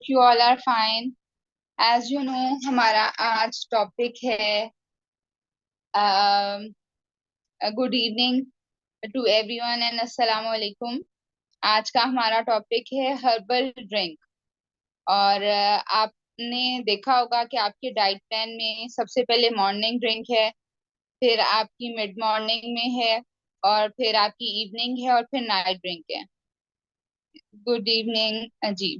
You all are fine. As you know, हमारा आज topic है good evening to everyone and अस्सलाम वालेकुम। आज का हमारा टॉपिक है हर्बल ड्रिंक। और आपने देखा होगा कि आपके डाइट प्लान में सबसे पहले मॉर्निंग ड्रिंक है, फिर आपकी मिड मॉर्निंग में है, और फिर आपकी इवनिंग है, और फिर नाइट ड्रिंक है। गुड इवनिंग जी।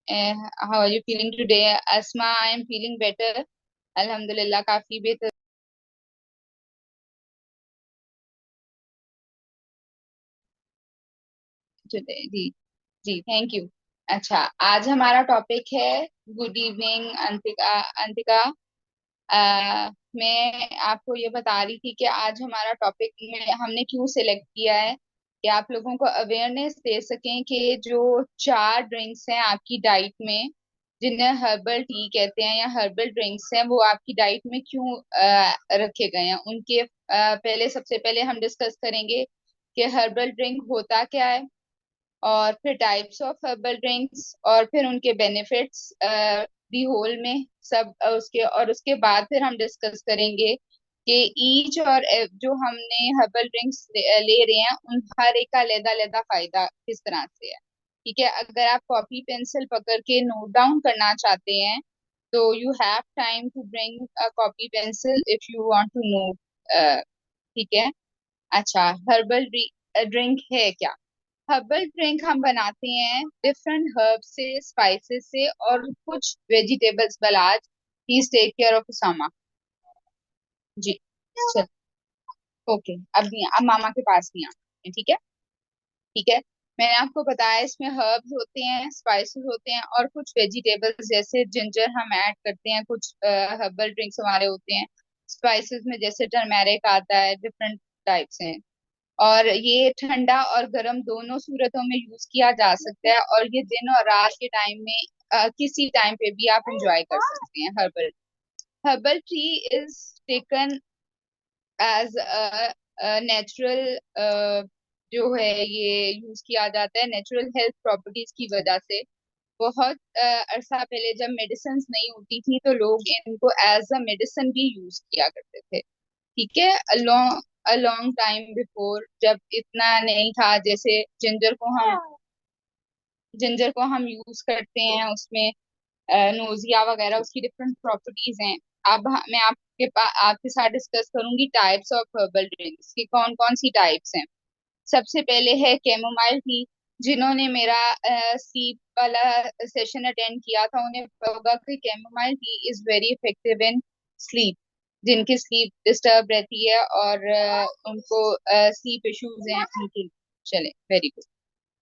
How are you feeling today? Asma, I am feeling better, अल्हम्दुलिल्लाह, काफी बेहतर टुडे जी। जी, थैंक यू। अच्छा, आज हमारा टॉपिक है गुड इवनिंग अंतिका। अंतिका, मैं आपको ये बता रही थी कि आज हमारा टॉपिक में हमने क्यों सिलेक्ट किया है कि आप लोगों को अवेयरनेस दे सकें कि जो चार ड्रिंक्स हैं आपकी डाइट में, जिन्हें हर्बल टी कहते हैं या हर्बल ड्रिंक्स हैं, वो आपकी डाइट में क्यों रखे गए हैं। उनके पहले, सबसे पहले हम डिस्कस करेंगे कि हर्बल ड्रिंक होता क्या है, और फिर टाइप्स ऑफ हर्बल ड्रिंक्स, और फिर उनके बेनिफिट्स दी होल में सब, उसके बाद फिर हम डिस्कस करेंगे कि ईच और जो हमने हर्बल ड्रिंक्स ले रहे हैं, उन हर एक का अलग अलग फायदा किस तरह से है। ठीक है, अगर आप कॉपी पेंसिल पकड़ के नोट डाउन करना चाहते हैं तो you have time to bring a copy pencil if you want to note. ठीक है। अच्छा, हर्बल ड्रिंक है क्या? हर्बल ड्रिंक हम बनाते हैं डिफरेंट हर्ब से, स्पाइसेस से, और कुछ वेजिटेबल्स। बलाज, please take care of Usama. जी, चल, ओके। अब नहीं, अब मामा के पास नहीं आते, ठीक है। ठीक है, मैंने आपको बताया इसमें हर्ब्स होते हैं, स्पाइसेस होते हैं, और कुछ वेजिटेबल्स जैसे जिंजर हम ऐड करते हैं। कुछ हर्बल ड्रिंक्स हमारे होते हैं स्पाइसेस में, जैसे टर्मेरिक आता है, डिफरेंट टाइप्स हैं। और ये ठंडा और गर्म दोनों सूरतों में यूज किया जा सकता है, और ये दिन और रात के टाइम में किसी टाइम पे भी आप इंजॉय कर सकते हैं। Herbal herbal tea is taken as natural, जो है ये यूज किया जाता है नेचुरल हेल्थ प्रॉपर्टीज की वजह से। बहुत अरसा पहले जब मेडिसिन नहीं होती थी तो लोग इनको एज अ मेडिसिन भी यूज किया करते थे। ठीक है, अ लॉन्ग टाइम बिफोर, जब इतना नहीं था। जैसे जिंजर को हम यूज करते हैं, उसमें नोजिया वगैरह, उसकी डिफरेंट प्रॉपर्टीज हैं। अब मैं आपके साथ डिस्कस करूंगी टाइप्स ऑफ हर्बल ड्रिंक्स की, कौन कौन सी टाइप्स हैं। सबसे पहले है कैमोमाइल टी। जिन्होंने मेरा स्लीप वाला सेशन अटेंड किया था उन्हें पता होगा कि chamomile tea is very effective in sleep. जिनकी स्लीप डिस्टर्ब रहती है और उनको स्लीप इश्यूज हैं उनके। चले, वेरी गुड।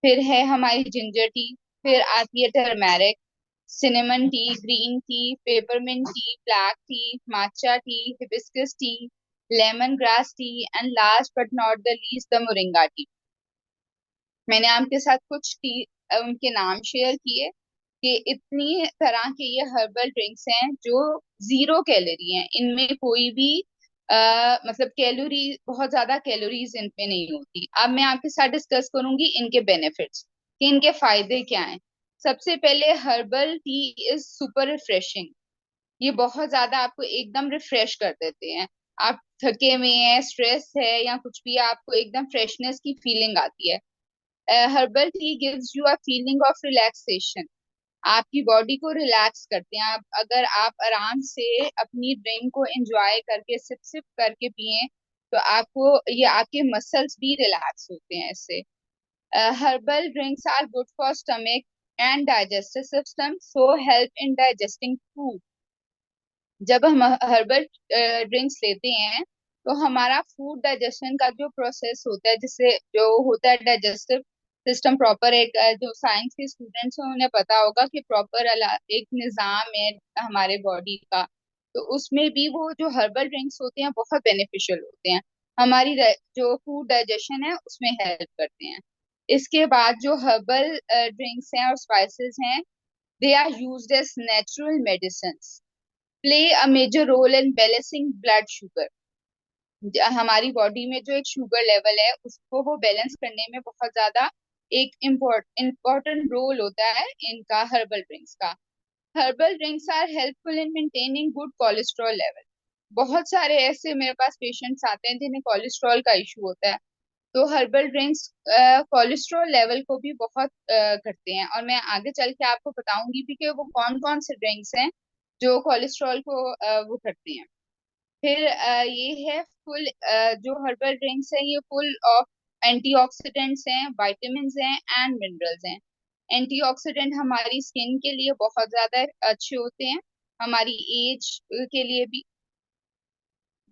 फिर है हमारी जिंजर टी। फिर आती है turmeric, cinnamon T, green tea, peppermint T, black T, matcha tea, hibiscus tea, lemon grass tea, and last but not the least the moringa T. मैंने आपके साथ कुछ टी उनके नाम शेयर किए कि इतनी तरह के ये हर्बल ड्रिंक्स हैं जो जीरो कैलोरी हैं। इनमें कोई भी मतलब कैलोरी, बहुत ज्यादा कैलोरीज इनमें नहीं होती। अब मैं आपके साथ डिस्कस करूंगी इनके बेनिफिट्स कि इनके फायदे क्या हैं। सबसे पहले, herbal tea is super refreshing. ये बहुत ज्यादा आपको एकदम रिफ्रेश कर देते हैं। आप थके हुए हैं, स्ट्रेस है या कुछ भी, आपको एकदम फ्रेशनेस की फीलिंग आती है। Herbal tea gives you a feeling of relaxation. आपकी बॉडी को रिलैक्स करते हैं। आप अगर आप आराम से अपनी ड्रिंक को एंजॉय करके सिप सिप करके पिए तो आपको, ये आपके मसल्स भी रिलैक्स होते हैं इससे। Herbal drinks are good for stomach and digestive system, so help in digesting food. जब हम हर्बल ड्रिंक्स लेते हैं तो हमारा फूड डाइजेशन का जो प्रोसेस होता है, जिससे जो होता है डाइजेस्टिव सिस्टम प्रॉपर, एक जो साइंस के स्टूडेंट्स हैं उन्हें पता होगा कि प्रॉपर एक निज़ाम है हमारे बॉडी का। तो उसमें भी वो जो हर्बल ड्रिंक्स होते हैं बहुत बेनिफिशियल होते हैं। हमारी जो फूड डाइजेशन है उसमें हेल्प करते हैं। इसके बाद जो हर्बल ड्रिंक्स हैं और स्पाइसेस हैं, they are used as natural medicine, play a major role in balancing blood sugar. हमारी बॉडी में जो एक शुगर लेवल है उसको वो बैलेंस करने में बहुत ज्यादा एक इम्पोर्टेंट रोल होता है इनका हर्बल ड्रिंक्स का। Herbal drinks are helpful in maintaining good cholesterol level. बहुत सारे ऐसे मेरे पास पेशेंट्स आते हैं जिन्हें कोलेस्ट्रॉल का इशू होता है, तो हर्बल ड्रिंक्स कोलेस्ट्रॉल लेवल को भी बहुत करते हैं। और मैं आगे चल के आपको बताऊंगी भी कि वो कौन कौन से ड्रिंक्स हैं जो कोलेस्ट्रॉल को वो करते हैं। फिर ये है फुल, जो हर्बल ड्रिंक्स हैं ये फुल ऑफ एंटीऑक्सीडेंट्स हैं, विटामिन्स हैं एंड मिनरल्स हैं। एंटीऑक्सीडेंट हमारी स्किन के लिए बहुत ज्यादा अच्छे होते हैं, हमारी एज के लिए भी,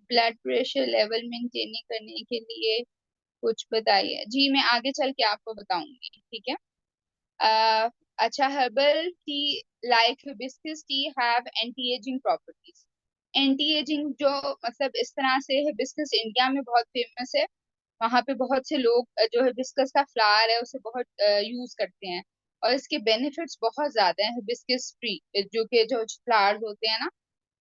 ब्लड प्रेशर लेवल मेंटेन करने के लिए। कुछ बताइए जी, मैं आगे चल के आपको बताऊंगी, ठीक है। अ, अच्छा, herbal tea like hibiscus tea have anti ageing properties. Anti ageing जो मतलब इस तरह से, हिबिस्कस इंडिया में बहुत फेमस है, वहां पे बहुत से लोग जो हिबिस्कस का फ्लावर है उसे बहुत यूज करते हैं, और इसके बेनिफिट्स बहुत ज्यादा हैं हिबिस्कस ट्री, जो के जो फ्लावर्स होते हैं ना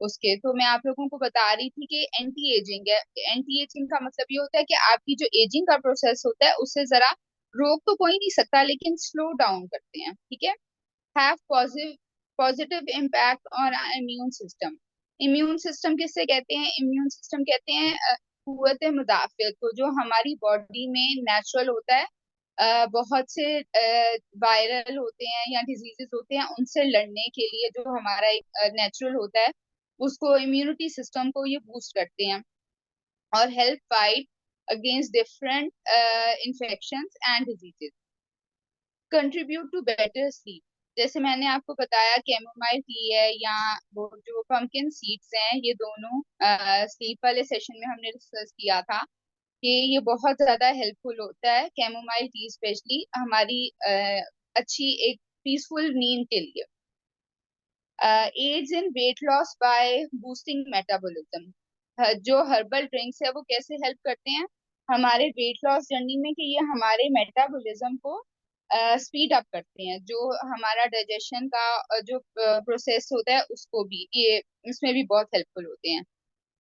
उसके। तो मैं आप लोगों को बता रही थी कि एंटी एजिंग है। एंटी एजिंग का मतलब ये होता है कि आपकी जो एजिंग का प्रोसेस होता है उससे जरा, रोक तो कोई नहीं सकता लेकिन स्लो डाउन करते हैं, ठीक है। Have positive impact on immune system. Immune system किससे कहते हैं? इम्यून सिस्टम कहते हैं कुव्वत मुदाफियत को, जो हमारी बॉडी में नेचुरल होता है। बहुत से वायरल होते हैं या डिजीजेस होते हैं, उनसे लड़ने के लिए जो हमारा एक नेचुरल होता है, उसको इम्यूनिटी सिस्टम को ये बूस्ट करते हैं और help fight against different infections and diseases. Contribute to better sleep, जैसे मैंने आपको बताया कैमोमाइल टी है या वो जो पंपकिन सीड्स हैं, ये दोनों स्लीप वाले सेशन में हमने डिस्कस किया था कि ये बहुत ज्यादा हेल्पफुल होता है, कैमोमाइल टी स्पेशली हमारी अच्छी एक पीसफुल नींद के लिए। Aids in weight loss by boosting metabolism. जो हर्बल ड्रिंक्स है वो कैसे हेल्प करते हैं हमारे वेट लॉस जर्नी में, कि ये हमारे मेटाबॉलिज्म को स्पीड अप करते हैं, जो हमारा डाइजेशन का जो प्रोसेस होता है उसको भी ये इसमें भी बहुत हेल्पफुल होते हैं।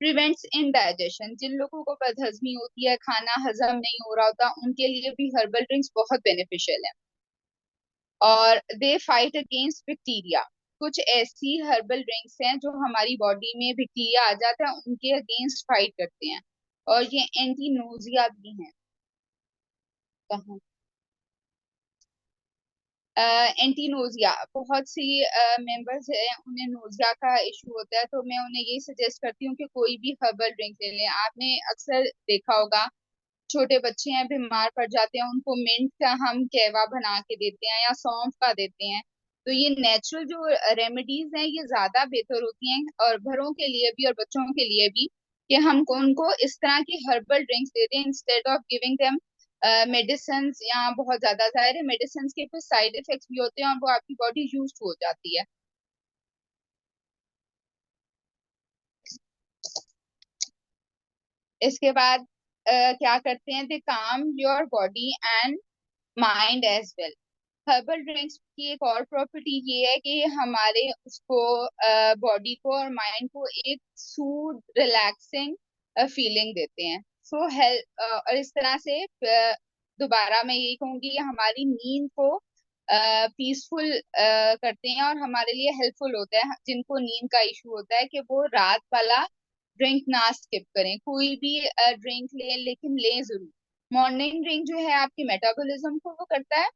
प्रिवेंट्स इनडाइजेशन, जिन लोगों को बदहजमी होती है, खाना हजम नहीं हो रहा होता, उनके लिए भी हर्बल ड्रिंक्स बहुत बेनिफिशियल है। और दे फाइट अगेंस्ट बैक्टीरिया, कुछ ऐसी हर्बल ड्रिंक्स हैं जो हमारी बॉडी में बैक्टीरिया आ जाता है उनके अगेंस्ट फाइट करते हैं, और ये एंटी नोजिया भी हैं। कहाँ? एंटी नोजिया, बहुत सी मेंबर्स हैं उन्हें नोजिया का इशू होता है, तो मैं उन्हें यही सजेस्ट करती हूँ कि कोई भी हर्बल ड्रिंक ले लें। आपने अक्सर देखा होगा, छोटे बच्चे हैं बीमार पड़ जाते हैं, उनको मिंट का हम कहवा बना के देते हैं या सौंफ का देते हैं। तो ये नेचुरल जो रेमेडीज हैं ये ज्यादा बेहतर होती हैं, और बड़ों के लिए भी और बच्चों के लिए भी, कि हम उनको इस तरह की हर्बल ड्रिंक्स देते हैं instead of giving them medicine. या बहुत ज्यादा सारे मेडिसिन के फिर साइड इफेक्ट्स भी होते हैं और वो आपकी बॉडी यूज हो जाती है। इसके बाद क्या करते हैं, they calm your body and mind as well. Herbal drinks की एक और प्रॉपर्टी ये है कि ये हमारे उसको बॉडी को और माइंड को एक सूद रिलैक्सिंग फीलिंग देते हैं। सो हेल्प, और इस तरह से दोबारा मैं यही कहूंगी, ये हमारी नींद को पीसफुल करते हैं और हमारे लिए हेल्पफुल होता है। जिनको नींद का इशू होता है कि वो रात वाला ड्रिंक ना स्किप करें, कोई भी ड्रिंक लें लेकिन लें जरूर। मॉर्निंग ड्रिंक जो है आपकी मेटाबॉलिज्म को वो करता है,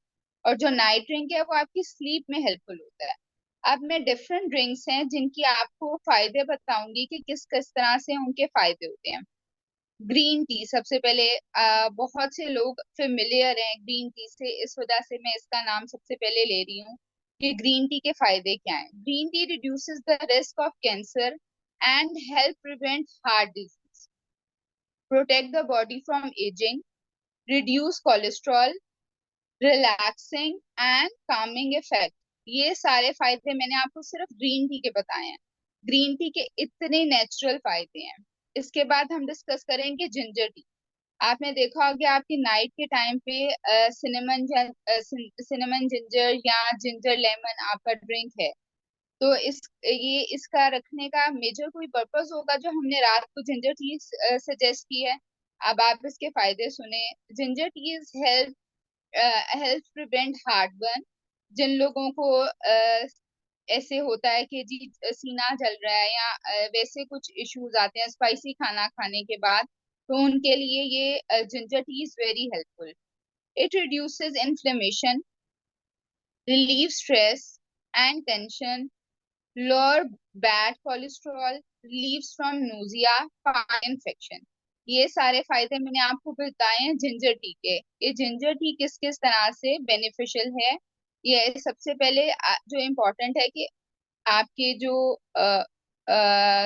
और जो नाइट ड्रिंक है वो आपकी स्लीप में हेल्पफुल होता है। अब मैं डिफरेंट ड्रिंक्स हैं जिनकी आपको फायदे बताऊंगी कि किस किस तरह से उनके फायदे होते हैं। ग्रीन टी सबसे पहले, बहुत से लोग फेमिलियर हैं ग्रीन टी से, इस वजह से मैं इसका नाम सबसे पहले ले रही हूँ कि ग्रीन टी के फायदे क्या हैं। Green tea reduces the risk of cancer and help prevent heart disease, protect the body from ageing, reduce cholesterol, relaxing and Kameng effect. ये सारे फायदे मैंने आपको सिर्फ ग्रीन टी के बताए हैं। ग्रीन टी के इतने नेचुरल फायदे हैं। इसके बाद हम डिस्कस करेंगे जिंजर टी। आपने देखा होगा आपकी नाइट के टाइम पे सिनेमन जिंजर या जिंजर लेमन आपका ड्रिंक है, तो इस ये इसका रखने का मेजर कोई पर्पस होगा जो हमने रात को जिंजर टी सजेस्ट की है। अब आप इसके फायदे सुने। Ginger tea is help help prevent heartburn. जिन लोगों को ऐसे होता है कि जी सीना जल रहा है या वैसे कुछ इश्यूज आते हैं स्पाइसी खाना खाने के बाद, तो उनके लिए ये ginger tea is very helpful. It reduces inflammation, relieve stress and tension, lower bad cholesterol, relieves from nausea, fight infection. ये सारे फायदे मैंने आपको बताए हैं जिंजर टी के। ये जिंजर टी किस किस तरह से बेनिफिशियल है, ये सबसे पहले जो इम्पोर्टेंट है कि आपके जो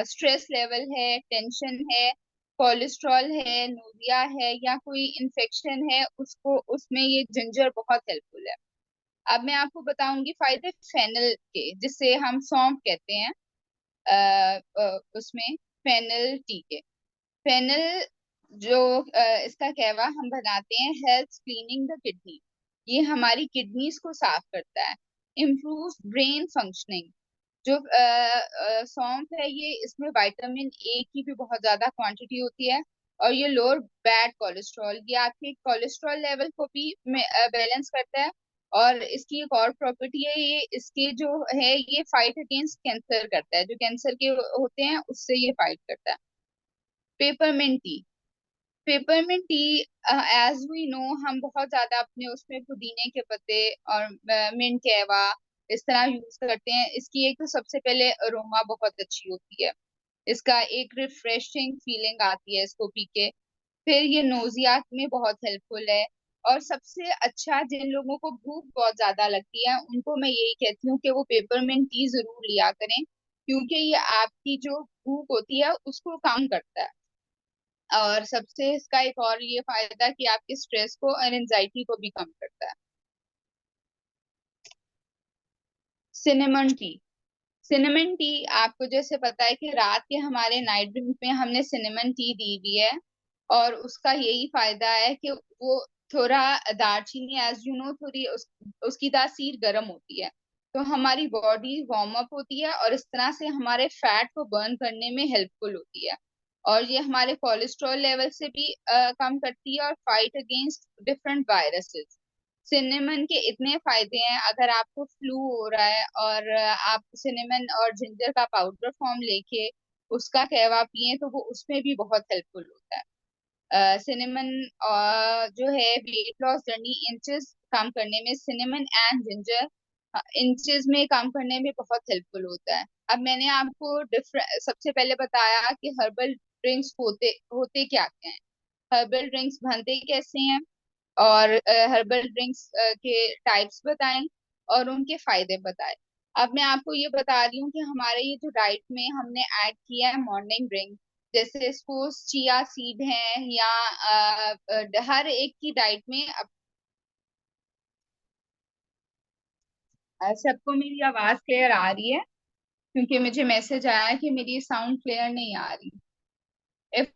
स्ट्रेस लेवल है, टेंशन है, कोलेस्ट्रॉल है, नोजिया है या कोई इन्फेक्शन है, उसको उसमें ये जिंजर बहुत हेल्पफुल है। अब मैं आपको बताऊंगी फायदे फेनल के, जिससे हम सौंफ कहते हैं उसमें, फेनल टी के। फेनल जो इसका कहवा हम बनाते हैं, हेल्थ क्लीनिंग द किडनी, ये हमारी किडनीज को साफ करता है। Improve brain functioning. जो सौंफ है, ये इसमें विटामिन ए की भी बहुत ज्यादा क्वांटिटी होती है, और ये लोअर बैड कोलेस्ट्रॉल, ये आपके कोलेस्ट्रॉल लेवल को भी बैलेंस करता है। और इसकी एक और प्रॉपर्टी है, ये इसके जो है ये फाइट अगेंस्ट कैंसर करता है, जो कैंसर के होते हैं उससे ये फाइट करता है। Peppermint tea. Peppermint tea, as we know, हम बहुत ज्यादा अपने उसमें पुदीने के पत्ते और मिंट कहवा इस तरह यूज करते हैं। इसकी एक तो सबसे पहले अरोमा बहुत अच्छी होती है, इसका एक रिफ्रेशिंग फीलिंग आती है इसको पी के। फिर ये नोजिया में बहुत हेल्पफुल है। और सबसे अच्छा, जिन लोगों को भूख बहुत ज्यादा लगती है उनको मैं यही कहती हूँ कि वो पेपरमिंट टी जरूर लिया करें, क्योंकि ये आपकी जो भूख होती है उसको कम करता है। और सबसे इसका एक और ये फायदा कि आपके स्ट्रेस को और एंजाइटी को भी कम करता है। Cinnamon T. सिनेमन टी, आपको जैसे पता है कि रात के हमारे नाइट ड्रिंक में हमने सिनेमन टी दी हुई है, और उसका यही फायदा है कि वो थोड़ा, दालचीनी एज यू नो थोड़ी उसकी तासीर गर्म होती है, तो हमारी बॉडी वार्म अप होती है और इस तरह से हमारे फैट को बर्न करने में हेल्पफुल होती है। और ये हमारे कोलेस्ट्रॉल लेवल से भी कम करती है और fight against different viruses. Cinnamon के इतने फायदे हैं, अगर आपको फ्लू हो रहा है और आप सिनेमन और जिंजर का पाउडर फॉर्म लेके उसका कहवा पिए, तो वो उसमें भी बहुत हेल्पफुल होता है। सिनेमन जो है वेट लॉस जर्नी इंचेस काम करने में, सिनेमन एंड जिंजर इंचेस में काम करने में बहुत हेल्पफुल होता है। अब मैंने आपको डिफरेंट सबसे पहले बताया कि हर्बल ड्रिंक्स होते होते क्या क्या हैं, हर्बल ड्रिंक्स बनते कैसे हैं, और हर्बल ड्रिंक्स के टाइप्स बताएं और उनके फायदे बताएं। अब मैं आपको ये बता रही हूँ कि हमारे ये जो डाइट में हमने ऐड किया है मॉर्निंग ड्रिंक, जैसे सपोज चिया सीड है या हर एक की डाइट में सबको मेरी आवाज क्लियर आ रही है? क्योंकि मुझे मैसेज आया कि मेरी साउंड क्लियर नहीं आ रही। If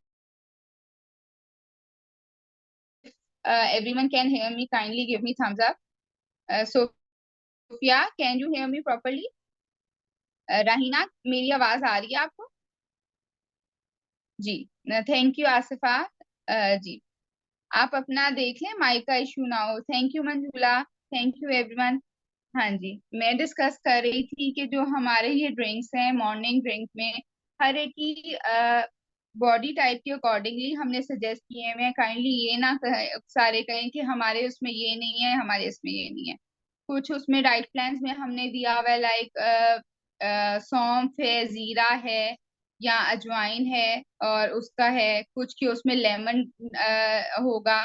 everyone can hear me, kindly give me thumbs up. Sophia, can you hear me properly? राहीना, मेरी आवाज आ रही है आपको? जी, थैंक यू आसिफा। जी, आप अपना देख लें, माइक का इशू ना हो। Thank you Manjula, thank you everyone. हाँ जी, मैं डिस्कस कर रही थी कि जो हमारे ये ड्रिंक्स हैं मॉर्निंग ड्रिंक में, हर एक की बॉडी टाइप के अकॉर्डिंगली हमने सजेस्ट किए हैं। काइंडली ये ना सारे कहें कि हमारे उसमें ये नहीं है, हमारे इसमें ये नहीं है। कुछ उसमें डाइट प्लान्स में हमने दिया हुआ है, लाइक सौंफ है, जीरा है या अजवाइन है, और उसका है कुछ की उसमें लेमन होगा,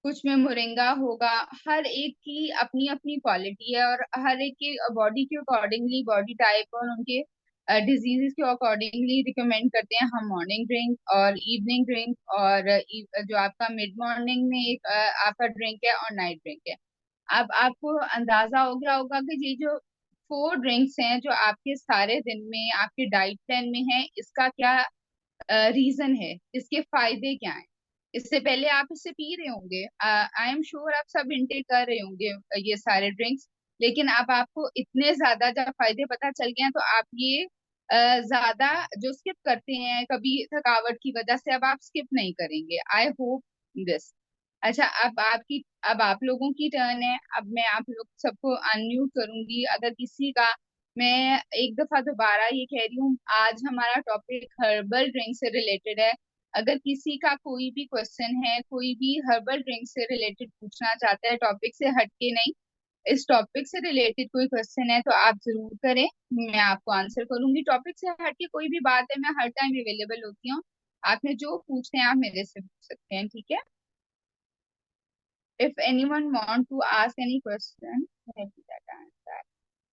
कुछ में मोरिंगा होगा। हर एक की अपनी अपनी क्वालिटी है, और हर एक के बॉडी के अकॉर्डिंगली, बॉडी टाइप और उनके डिजीजेस के अकॉर्डिंगली रिकमेंड करते हैं हम मॉर्निंग ड्रिंक और इवनिंग ड्रिंक, और जो आपका मिड मॉर्निंग में एक आपका ड्रिंक है और नाइट ड्रिंक है। अब आपको अंदाजा हो गया होगा कि ये जो 4 ड्रिंक्स हैं जो आपके सारे दिन में आपके डाइट प्लान में है, इसका क्या रीजन है, इसके फायदे क्या हैं। इससे पहले आप इसे पी रहे होंगे, आई एम श्योर आप सब इंटेक कर रहे होंगे ये सारे ड्रिंक्स, लेकिन अब आपको इतने ज्यादा जब फायदे पता चल गए हैं, तो आप ये ज्यादा जो स्किप करते हैं कभी थकावट की वजह से, अब आप स्किप नहीं करेंगे। I hope this. अच्छा, अब आप लोगों की टर्न है। अब मैं आप लोग सबको अनम्यूट करूंगी। अगर किसी का, मैं एक दफा दोबारा ये कह रही हूँ, आज हमारा टॉपिक हर्बल ड्रिंक से रिलेटेड है। अगर किसी का कोई भी क्वेश्चन है, कोई भी हर्बल ड्रिंक से रिलेटेड पूछना चाहता है, टॉपिक से हटके नहीं, इस टॉपिक से रिलेटेड कोई क्वेश्चन है तो आप जरूर करें, मैं आपको आंसर करूंगी। टॉपिक से हटके कोई भी बात है, मैं हर टाइम अवेलेबल होती हूँ। आपने जो पूछना है आप मेरे से पूछ सकते हैं, ठीक है? If anyone want to ask any question, मैं भी that answer।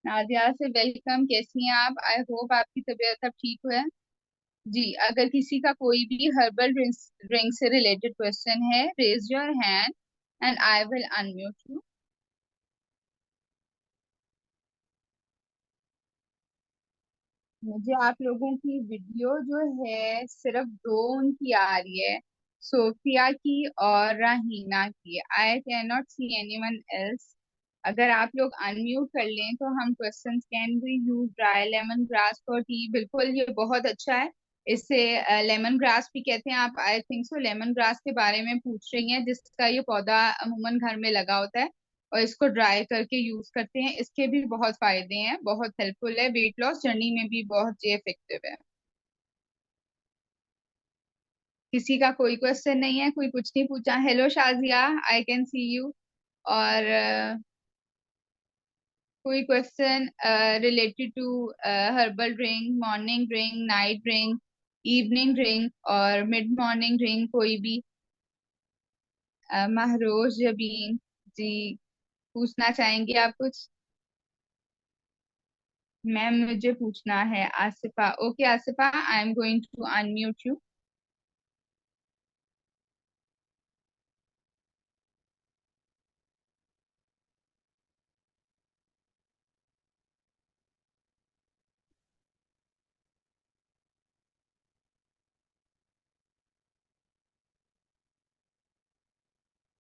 नादिया से वेलकम, कैसी हैं आप? आई होप आपकी तबीयत अब ठीक है। जी, अगर किसी का कोई भी हर्बल ड्रिंक से रिलेटेड क्वेश्चन है, raise your hand and I will unmute you. मुझे आप लोगों की वीडियो जो है सिर्फ दो उनकी आ रही है, सोफिया की और राहीना की। I can not see anyone else. अगर आप लोग अनम्यूट कर लें तो हम questions. Can we use dry lemon grass for tea? बिल्कुल, ये बहुत अच्छा है। इससे लेमन ग्रास भी कहते हैं। आप I think so lemon grass के बारे में पूछ रही हैं, जिसका ये पौधा अमूमन घर में लगा होता है और इसको ड्राई करके यूज करते हैं। इसके भी बहुत फायदे हैं, बहुत हेल्पफुल है, वेट लॉस जर्नी में भी बहुत ही इफेक्टिव है। किसी का कोई क्वेश्चन नहीं है? कोई कुछ नहीं पूछा? Hello Shazia, I can see you. और कोई question related to herbal drink, morning drink, night drink, evening drink और मिड मॉर्निंग ड्रिंक, कोई भी? महरोज जबीन जी, पूछना चाहेंगे आप कुछ? मैम मुझे पूछना है। Asifa, okay Asifa, I am going to unmute you.